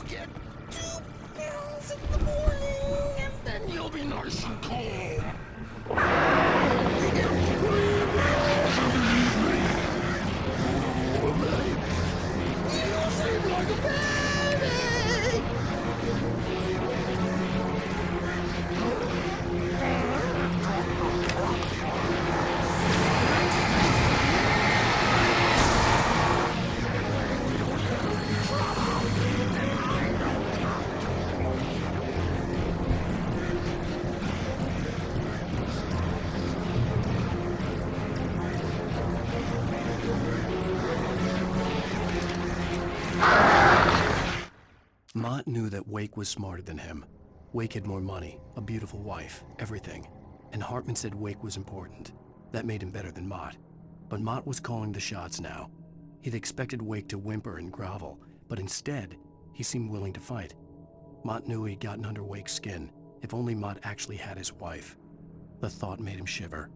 you get 2 pills in the morning, and then you'll be nice and calm. You get 3 pills in the evening. Oh, baby. You'll sleep like a baby. Mott knew that Wake was smarter than him. Wake had more money, a beautiful wife, everything. And Hartman said Wake was important. That made him better than Mott. But Mott was calling the shots now. He'd expected Wake to whimper and grovel, but instead, he seemed willing to fight. Mott knew he'd gotten under Wake's skin. If only Mott actually had his wife. The thought made him shiver.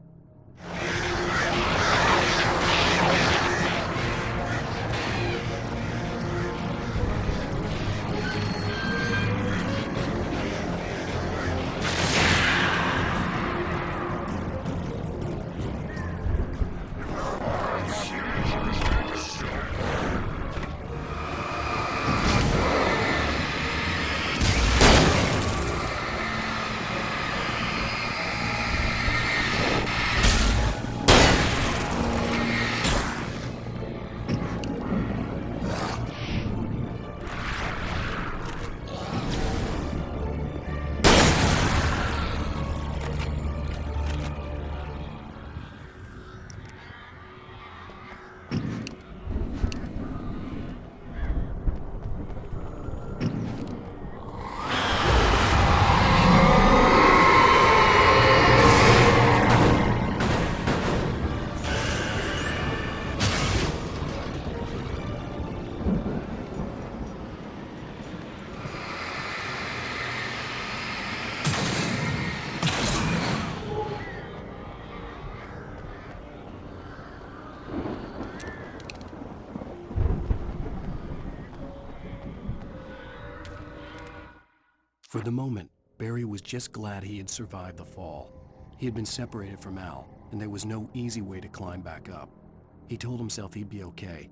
For the moment, Barry was just glad he had survived the fall. He had been separated from Al, and there was no easy way to climb back up. He told himself he'd be okay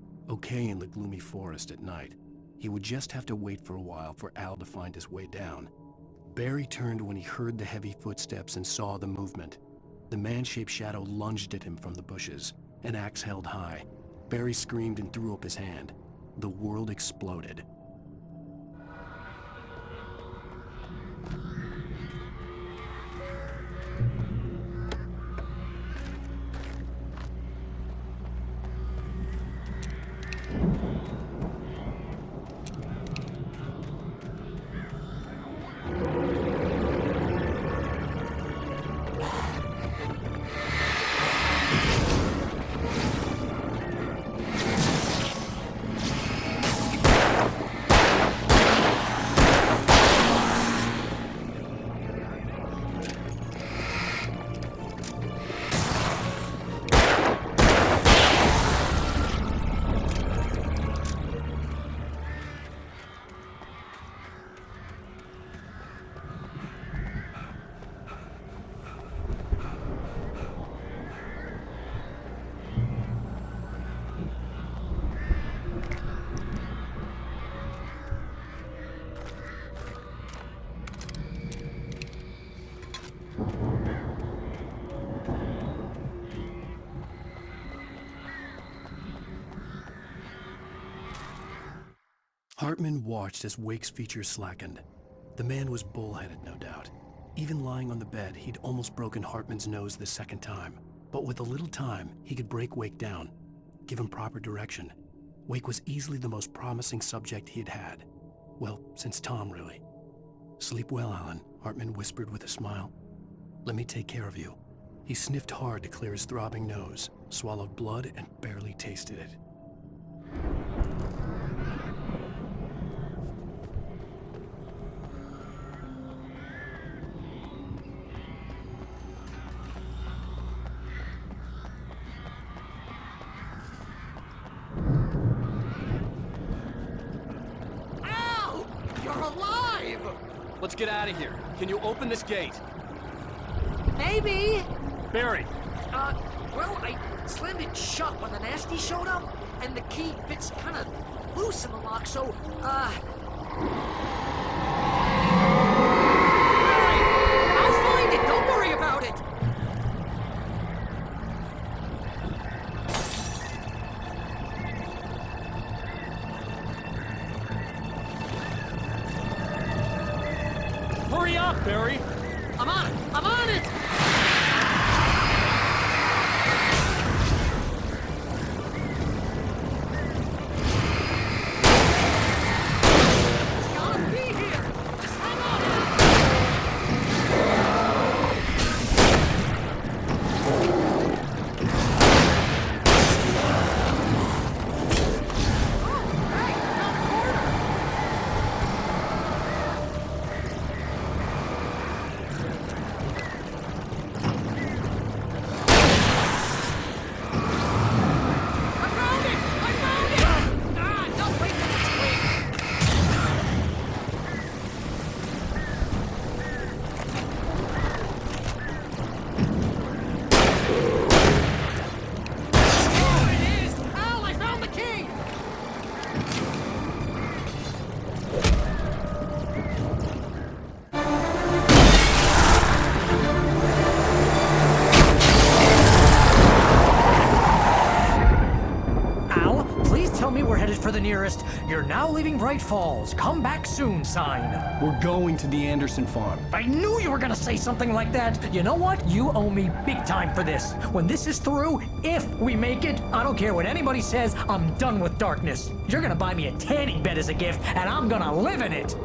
in the gloomy forest at night. He would just have to wait for a while for Al to find his way down. Barry turned when he heard the heavy footsteps and saw the movement. The man-shaped shadow lunged at him from the bushes, an axe held high. Barry screamed and threw up his hand. The world exploded. Hartman watched as Wake's features slackened. The man was bullheaded, no doubt. Even lying on the bed, he'd almost broken Hartman's nose the second time. But with a little time, he could break Wake down, give him proper direction. Wake was easily the most promising subject he had had. Well, since Tom, really. "Sleep well, Alan," Hartman whispered with a smile. "Let me take care of you." He sniffed hard to clear his throbbing nose, swallowed blood, and barely tasted it. Let's get out of here. Can you open this gate? Maybe. Barry! Well, I slammed it shut when the nasty showed up, and the key fits kind of loose in the lock, so, Barry! I'll find it! Don't worry about it! Hurry up, Barry! I'm on it! I'm on it! It's gotta be here! Just hang on! Oh, hey, around the corner! I found it! I found it! Ah, no, wait, wait. Oh, it is! Al, I found the key! Al, please tell me we're headed for the nearest "You're now leaving Bright Falls. Come back soon" sign. We're going to the Anderson farm. I knew you were gonna say something like that. You know what? You owe me big time for this. When this is through, if we make it, I don't care what anybody says, I'm done with darkness. You're gonna buy me a tanning bed as a gift, and I'm gonna live in it.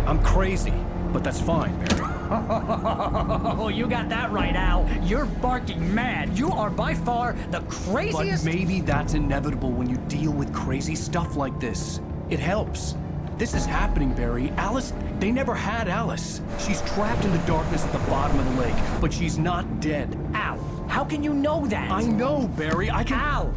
I'm crazy, but that's fine, Barry. Oh, you got that right, Al. You're barking mad. You are by far the But craziest. maybe that's inevitable when you deal with crazy stuff like this. It helps. This is happening, Barry. Alice, they never had Alice. She's trapped in the darkness at the bottom of the lake, but she's not dead. Al, how can you know that? I know, Barry. I can... Al,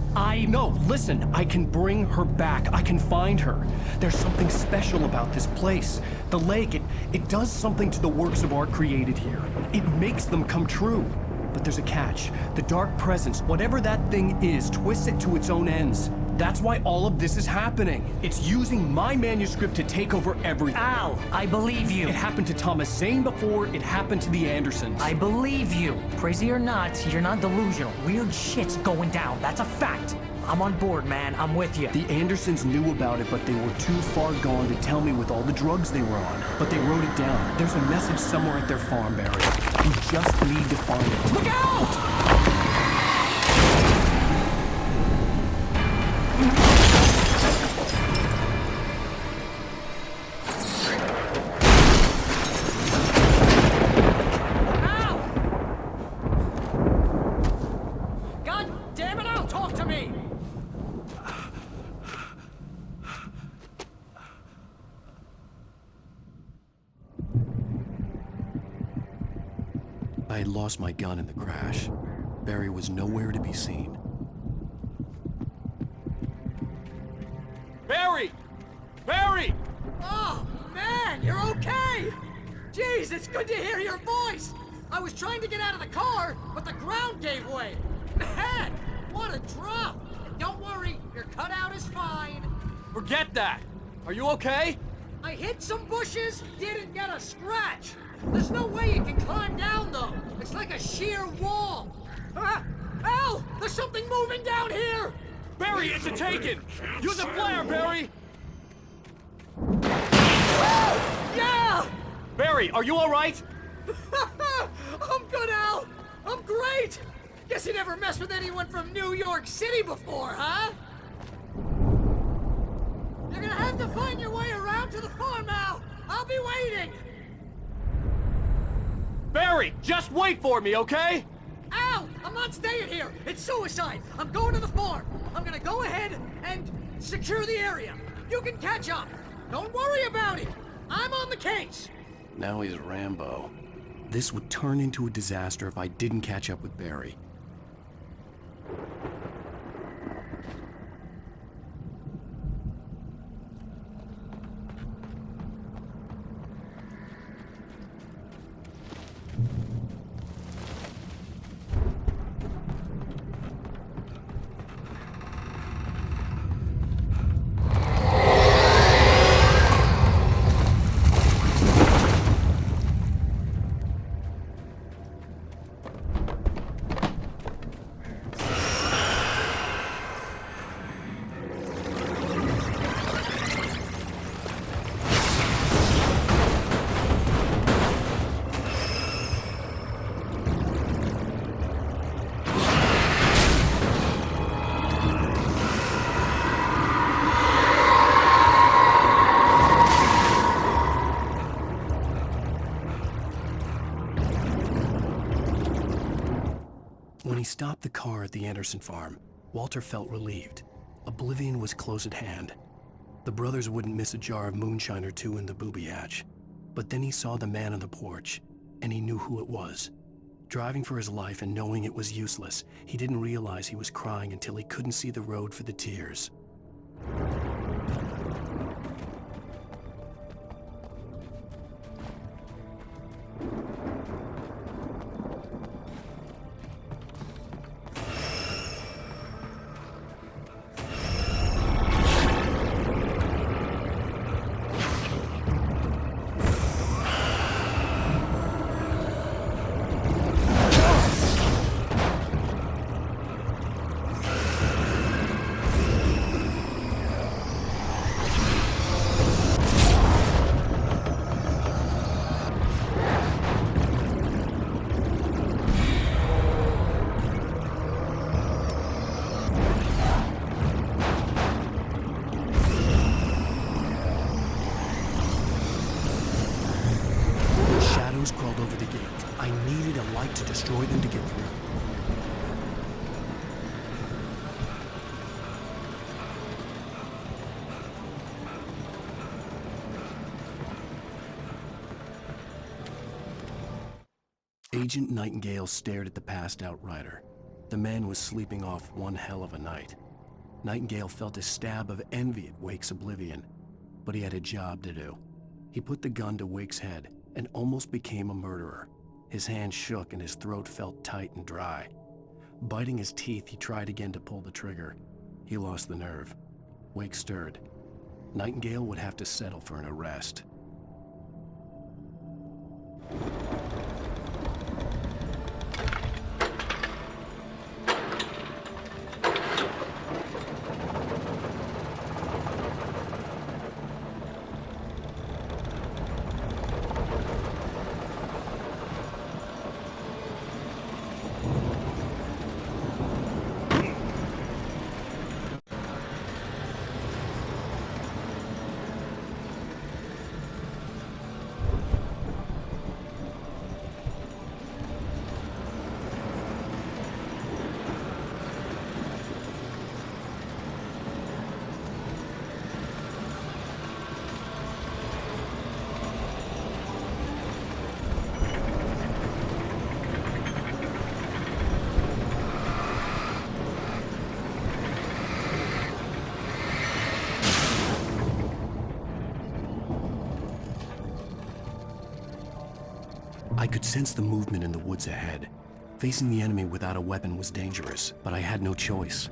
No, listen. I can bring her back. I can find her. There's something special about this place. The lake, it does something to the works of art created here. It makes them come true. But there's a catch. The dark presence, whatever that thing is, twists it to its own ends. That's why all of this is happening. It's using my manuscript to take over everything. Al, I believe you. It happened to Thomas Zane before, it happened to the Andersons. I believe you. Crazy or not, you're not delusional. Weird shit's going down. That's a fact. I'm on board, man. I'm with you. The Andersons knew about it, but they were too far gone to tell me with all the drugs they were on. But they wrote it down. There's a message somewhere at their farm, Barry. We just need to find it. Look out! Al! God damn it, Al, talk to me! I had lost my gun in the crash. Barry was nowhere to be seen. Barry! Barry! Oh, man, you're okay! Jeez, it's good to hear your voice! I was trying to get out of the car, but the ground gave way! Man, what a drop! Don't worry, your cutout is fine. Forget that! Are you okay? I hit some bushes, didn't get a scratch! There's no way you can climb down, though! It's like a sheer wall! Ah! Al! There's something moving down here! Barry, it's a taken! Use a flare, Barry! Yeah! Barry, are you alright? I'm good, Al! I'm great! Guess you never messed with anyone from New York City before, huh? You're gonna have to find your way around to the farm, Al! I'll be waiting! Barry, just wait for me, okay? Al, I'm not staying here! It's suicide! I'm going to the farm! I'm gonna go ahead and secure the area! You can catch up! Don't worry about it! I'm on the case! Now he's Rambo. This would turn into a disaster if I didn't catch up with Barry. When he stopped the car at the Anderson farm, Walter felt relieved. Oblivion was close at hand. The brothers wouldn't miss a jar of moonshine or two in the booby hatch. But then he saw the man on the porch, and he knew who it was. Driving for his life and knowing it was useless, he didn't realize he was crying until he couldn't see the road for the tears. Crawled over the gate. I needed a light to destroy them to get through. Agent Nightingale stared at the passed-out rider. The man was sleeping off one hell of a night. Nightingale felt a stab of envy at Wake's oblivion, but he had a job to do. He put the gun to Wake's head and almost became a murderer. His hand shook and his throat felt tight and dry. Biting his teeth, he tried again to pull the trigger. He lost the nerve. Wake stirred. Nightingale would have to settle for an arrest. I could sense the movement in the woods ahead. Facing the enemy without a weapon was dangerous, but I had no choice.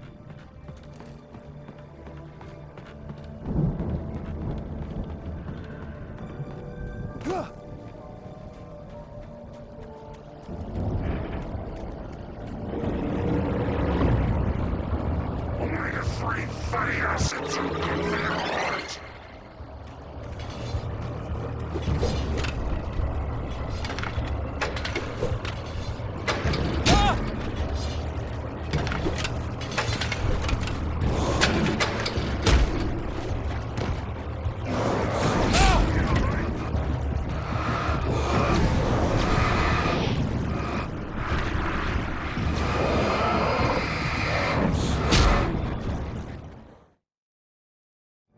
Omega-3 fatty acids are good for your heart.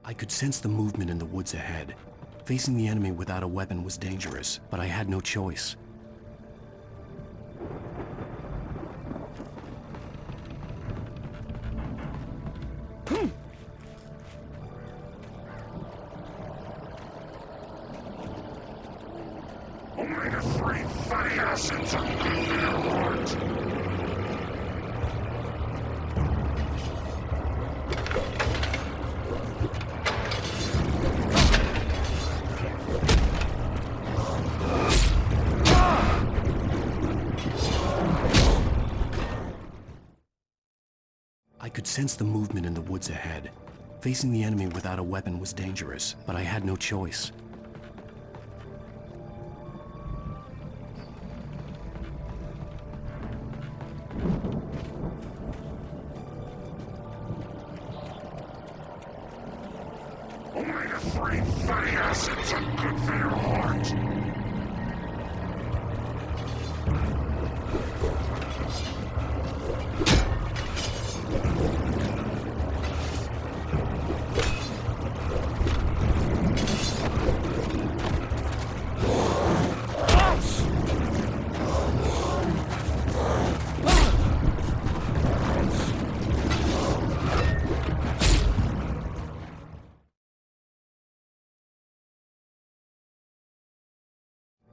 I could sense the movement in the woods ahead. Facing the enemy without a weapon was dangerous, but I had no choice. Omega-3 fatty acids are good for your heart. I could sense the movement in the woods ahead. Facing the enemy without a weapon was dangerous, but I had no choice. Omega-3 fatty acids are good for your heart.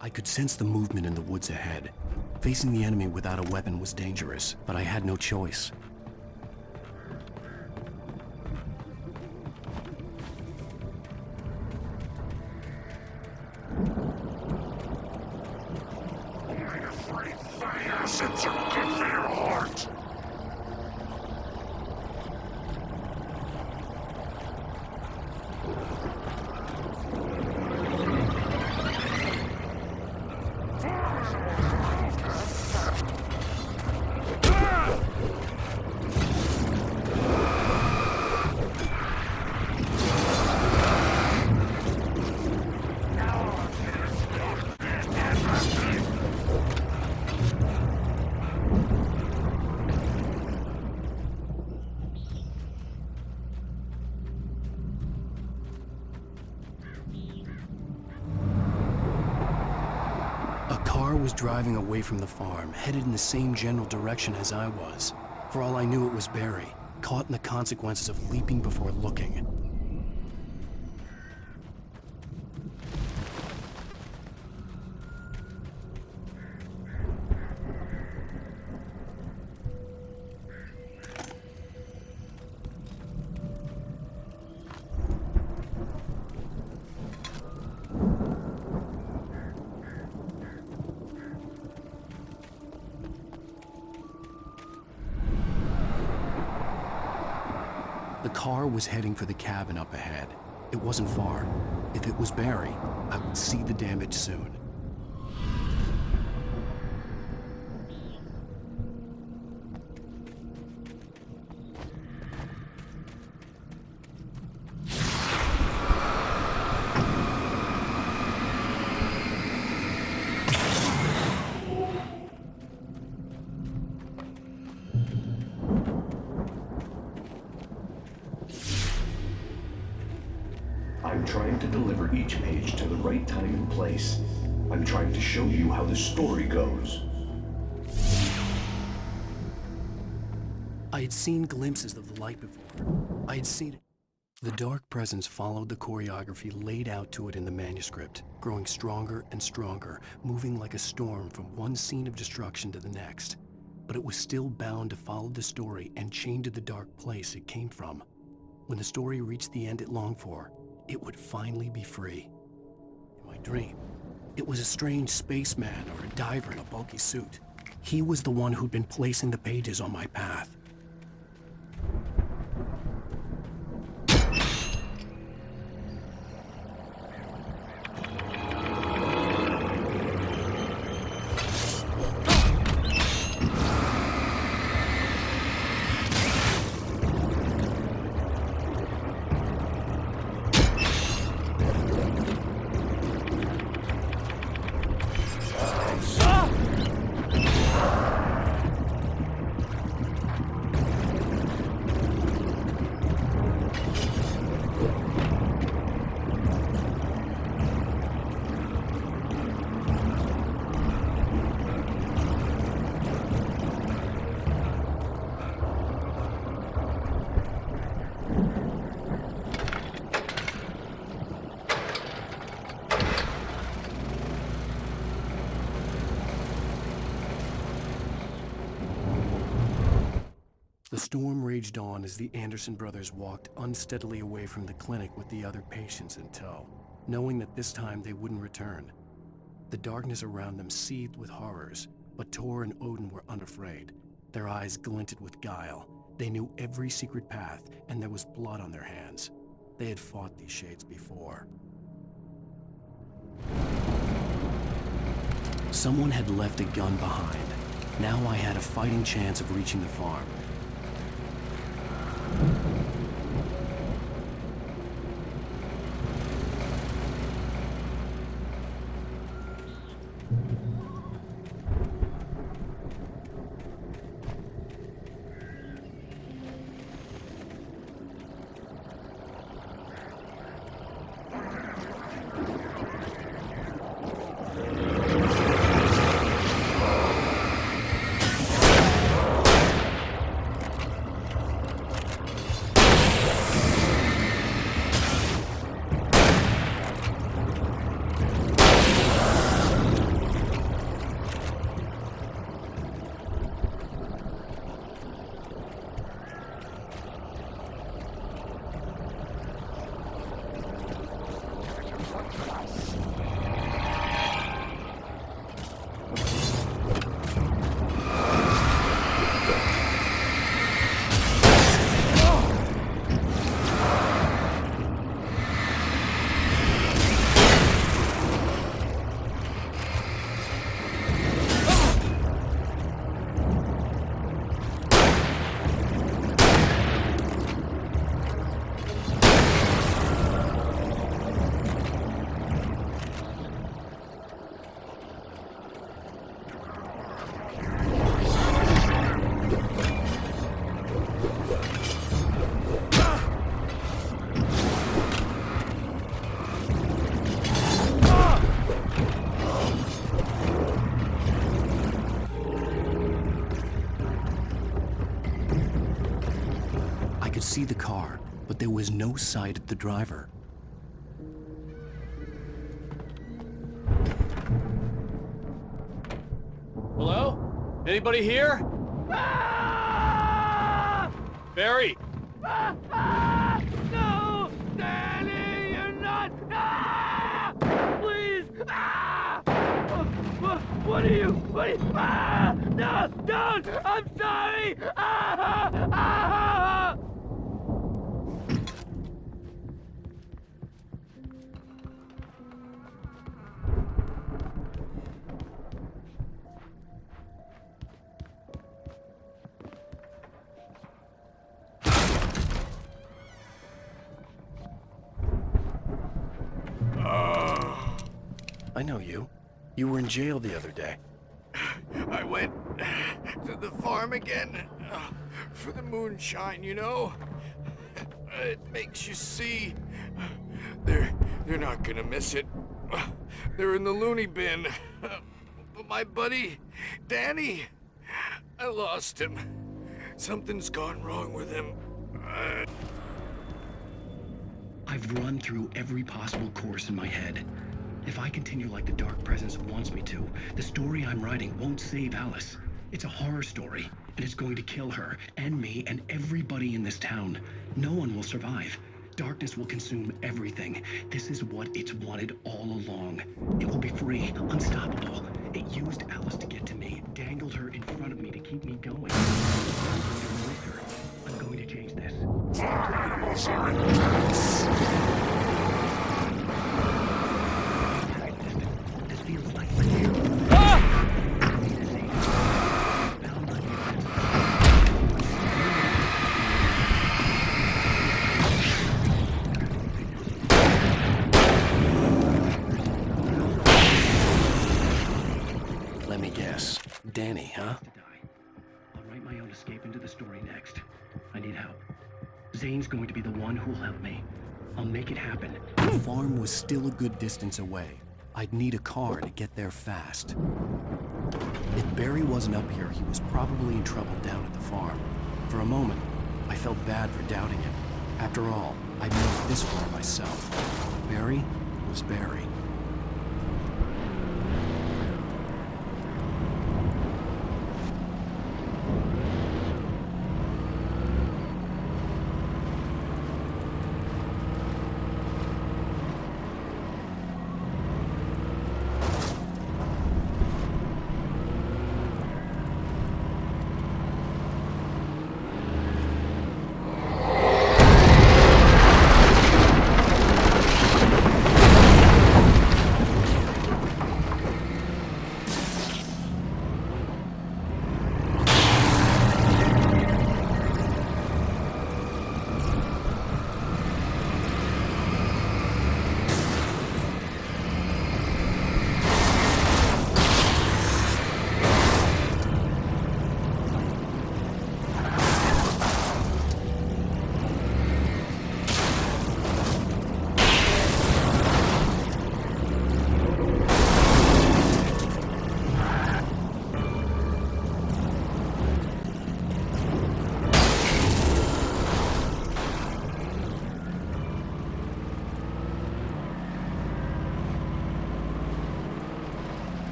I could sense the movement in the woods ahead. Facing the enemy without a weapon was dangerous, but I had no choice. Omega-3 fatty acids are good for your heart. A car was driving away from the farm, headed in the same general direction as I was. For all I knew, it was Barry, caught in the consequences of leaping before looking. The car was heading for the cabin up ahead. It wasn't far. If it was Barry, I would see the damage soon. I'm trying to deliver each page to the right time and place. I'm trying to show you how the story goes. I had seen glimpses of the light before. I had seen it. The dark presence followed the choreography laid out to it in the manuscript, growing stronger and stronger, moving like a storm from one scene of destruction to the next. But it was still bound to follow the story and chained to the dark place it came from. When the story reached the end it longed for, it would finally be free. In my dream, it was a strange spaceman or a diver in a bulky suit. He was the one who'd been placing the pages on my path. The storm raged on as the Anderson brothers walked unsteadily away from the clinic with the other patients in tow, knowing that this time they wouldn't return. The darkness around them seethed with horrors, but Tor and Odin were unafraid. Their eyes glinted with guile. They knew every secret path, and there was blood on their hands. They had fought these shades before. Someone had left a gun behind. Now I had a fighting chance of reaching the farm. See the car, but there was no sight of the driver. Hello? Anybody here? Barry! No! Danny, you're not! Please! What are you? No! Don't! I'm sorry! I know you. You were in jail the other day. I went to the farm again for the moonshine, you know? It makes you see. They're not gonna miss it. They're in the loony bin. But my buddy, Danny, I lost him. Something's gone wrong with him. I've run through every possible course in my head. If I continue like the Dark Presence wants me to, the story I'm writing won't save Alice. It's a horror story, and it's going to kill her, and me, and everybody in this town. No one will survive. Darkness will consume everything. This is what it's wanted all along. It will be free, unstoppable. It used Alice to get to me, dangled her in front of me to keep me going. I'm going to change this. This feels like Let me guess. Danny, huh? I'll write my own escape into the story next. I need help. Zane's going to be the one who'll help me. I'll make it happen. The farm was still a good distance away. I'd need a car to get there fast. If Barry wasn't up here, he was probably in trouble down at the farm. For a moment, I felt bad for doubting him. After all, I'd made it this far myself. But Barry was Barry.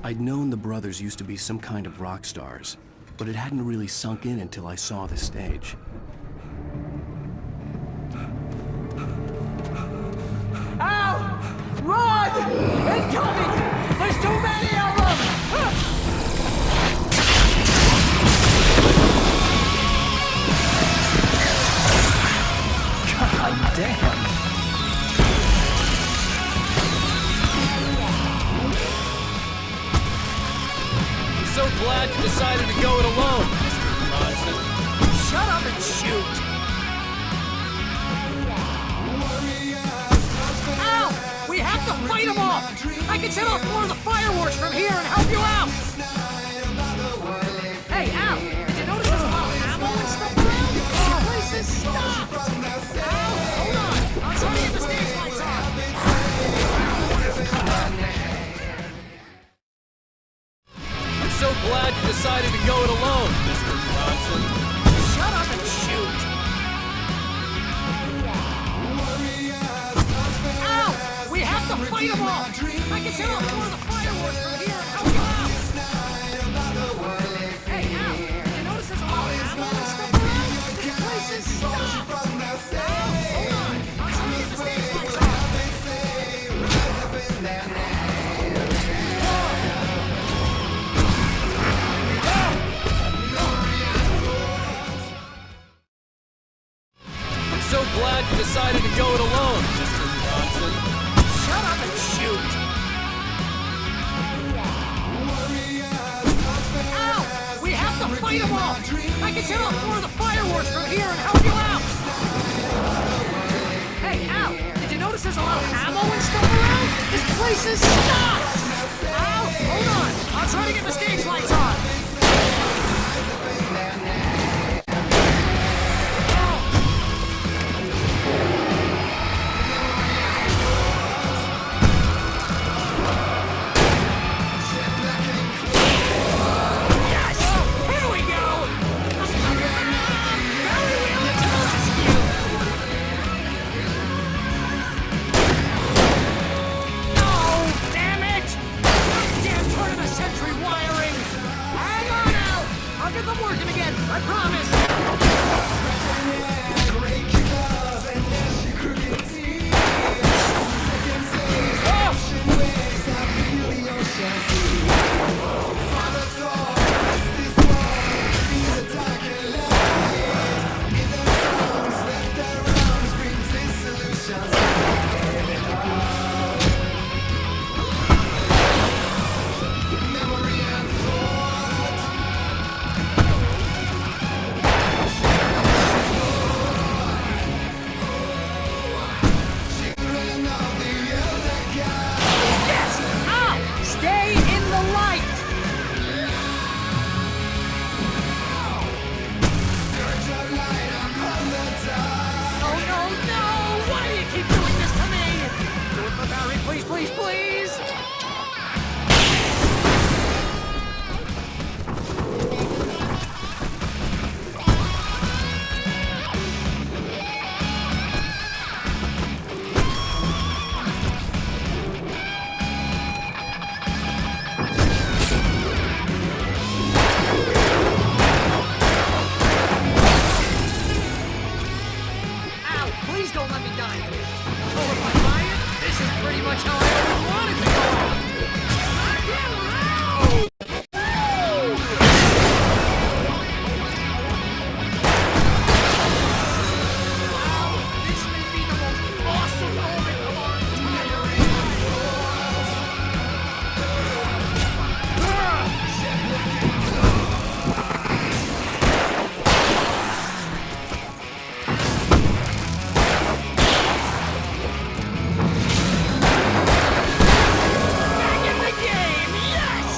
I'd known the brothers used to be some kind of rock stars, but it hadn't really sunk in until I saw the stage. Ow! Run! Incoming! There's too many of them! God damn! I'm so glad you decided to go it alone, Mr. Johnson. Shut up and shoot! Ow! We have to fight them off! I can set off more of the fireworks from here and help you out! Hey, Al! Did you notice there's a lot of ammo and stuff around? This place is stopped! Al, hold on! I'm trying to get the stage lights on! I'm so glad you decided to go it alone, Mr. Johnson. Shut up and shoot! Ow! We have to fight them off! I can set off more of the fireworks from here and help you out! Hey, Al! Did you notice there's a lot of ammo and stuff around? This place is stopped! Al, hold on! I'm trying to get the stage lights on! I'm so glad you decided to go it alone, Mr. Johnson. Shut up and shoot! Ow! We have to fight them off! I can set off more of the fireworks from here and help you out! Hey, Al! Did you notice there's a lot of ammo and stuff around? This place is stopped! Al, hold on! I'll try to get the stage lights on! Yes! Here we go! Barry Wheeler to the rescue! No! Damn it! Damn turn of the century wiring! Hang on, Al! I'll get them working again, I promise! Yes! Al! Stay in the light! Oh no, no! Why do you keep doing this to me? Do it for Barry, please, please, please! Ow! Please don't let me die here. Oh, if I buy it, this is pretty much how I always wanted to go out. Ow! This may be the most awesome moment of our entire Back in the game, yes!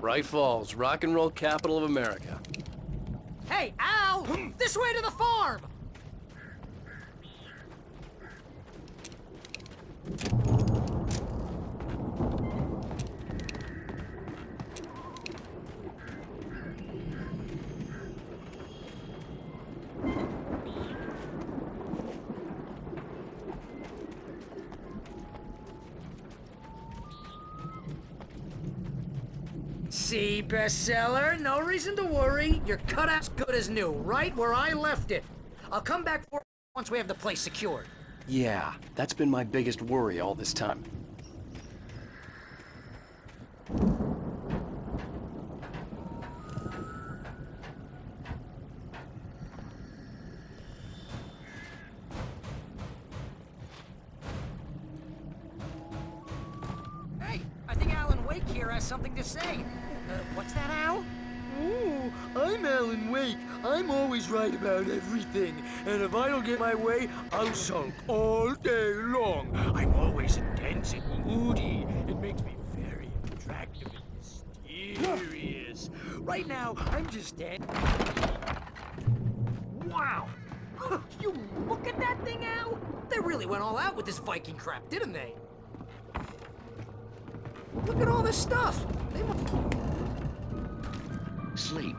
Bright Falls, rock and roll capital of America. Hey, Al! This way to the farm! See, bestseller? No reason to worry. Your cutout's good as new, right where I left it. I'll come back for it once we have the place secured. Yeah, that's been my biggest worry all this time. Hey, I think Alan Wake here has something to say. What's that, Al? Oh, I'm Alan Wake. I'm always right about everything. And if I don't get my way, I'll sulk all day long. I'm always intense and moody. It makes me very attractive and mysterious. Right now, I'm just standing. Wow! You look at that thing, Al! They really went all out with this Viking crap, didn't they? Look at all this stuff! They must... Sleep.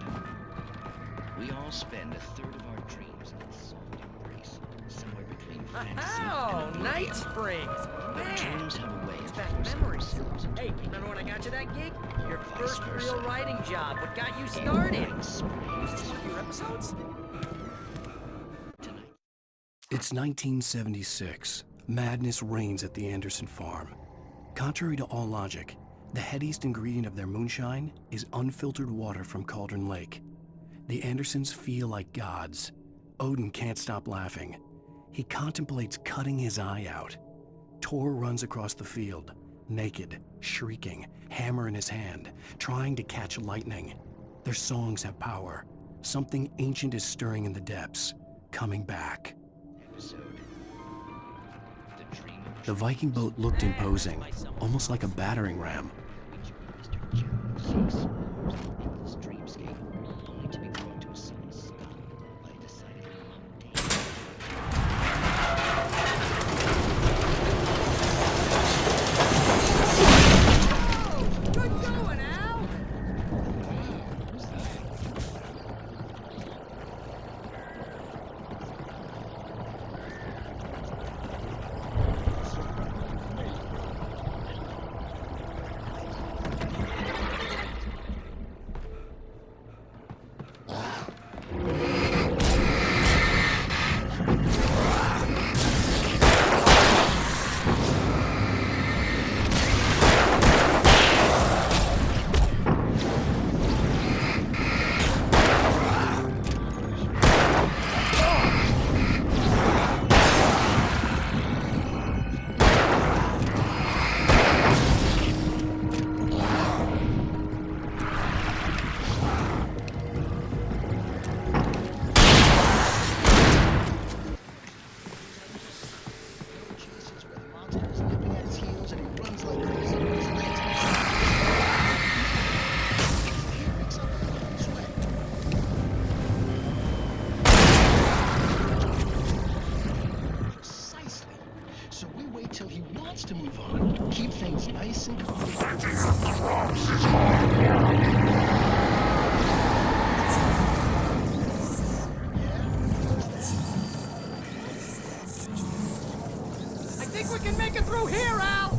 We all spend a third of our dreams in that soft embrace, somewhere between fantasy Oh, and Night oblivion. Springs! But Man! dreams have a way It's of back forcing memories. themselves into Hey, remember when I got you that gig? Your Vice first versa. real writing job. What got you started? Night Springs. This is one of your episodes? Tonight. It's 1976. Madness reigns at the Anderson farm. Contrary to all logic, the headiest ingredient of their moonshine is unfiltered water from Cauldron Lake. The Andersons feel like gods. Odin can't stop laughing. He contemplates cutting his eye out. Tor runs across the field, naked, shrieking, hammer in his hand, trying to catch lightning. Their songs have power. Something ancient is stirring in the depths, coming back. Episode. The dream of The Viking boat looked imposing, almost like a battering ram. which Mr. Jones seeks an endless dreamscape, only to be brought to a sudden stop by a decidedly mundane. Good going, Al! Chases where the monster is nipping at his heels and he runs like crazy when he's late. He picks up a cold sweat. Precisely. So we wait till he wants to move on. Keep things nice and calm. I think we can make it through here, Al!